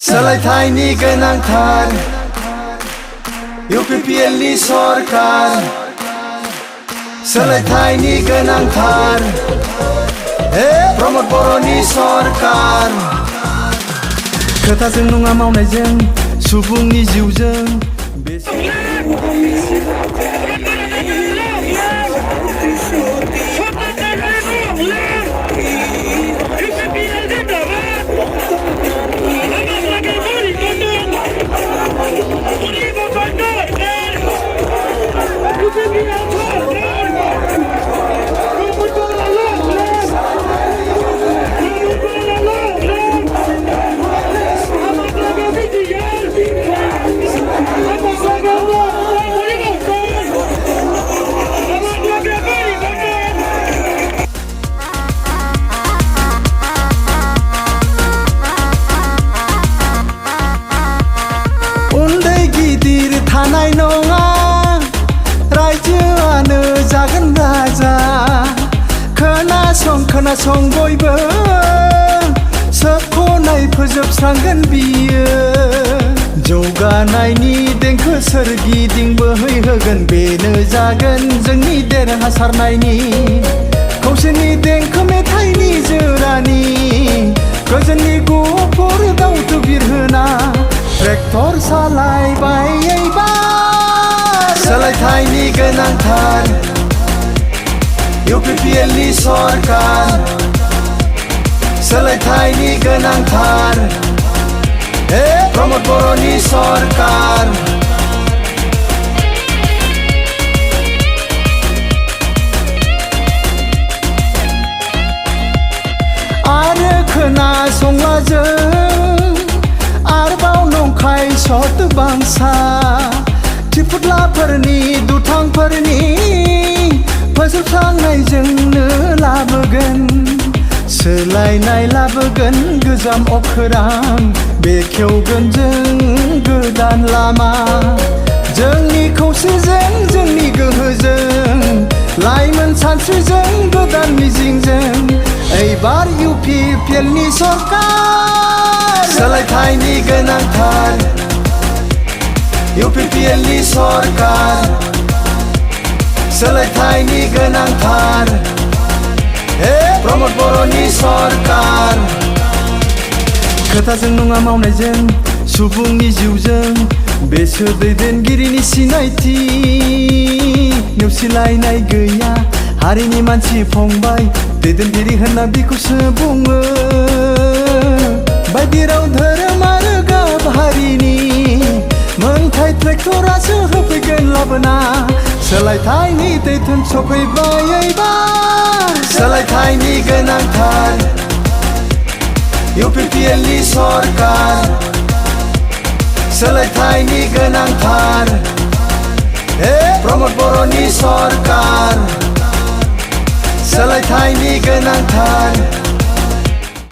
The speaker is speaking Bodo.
सोलायथायनि गोनांथार UPPLनि सरकार सोलायथायनि गोनांथार प्रमद बर'नि सरकार खोथाजों नङा मावनायजों सुबुंनि जिउजों थानाय नङा रायजोआनो जागोन राजा खोनासं बयबो सोबख'नाय फोजोबस्रांगोन बियो जौगानायनि देंखो सोरगिदिं बोहैहोगोन बेनो जागोन जोंनि देरहासारनायनि खौसेनि देंखो मेथाइनि जोरानि गोजोननि गुफुर दावथु बिरहोना ट्रेक्टर सालायबाय सोलायथायनि गोनांथार UPPLनि सरकार सोलायथायनि गोनांथार प्रमद बर'नि सरकार आरो खोनासंला जों आरोबाव नंखाय सत बांसा थिफुदलाफोरनि दुथांफोरनि फोजोबस्रांनायजोंनो लाबोगोन सोलायनाय लाबोगोन गोजाम अखोरां बेखेवगोन जों गोदान लामा जोंनि खौसेजों जोंनि गोहोजों लाइमोन सानस्रिजों गोदान मिजिंजों एबार UPPLनि सरकार सोलायथायनि गोनांथार UPPLनि सरकार सोलायथायनि गोनांथार प्रमद बर'नि सरकार खोथाजों नङा मावनायजों सुबुंनि जिउजों बेसोर दैदेनगिरिनि सिनायथि नेवसिलायनाय गैया हारिनि मानसि फंबाय दैदेनगिरि होनना बिखौसो बुङो बायदि राव धोरोम आरो गाब हारिनि मोनथाय ट्रेक्टरासो होफैगोन लाबोना सोलायथायनि दैथोन सफैबाय सोलायथायनि गोनांथार UPPLनि सरकार सोलायथायनि गोनांथार प्रमद बर'नि सरकार सोलायथायनि गोनांथार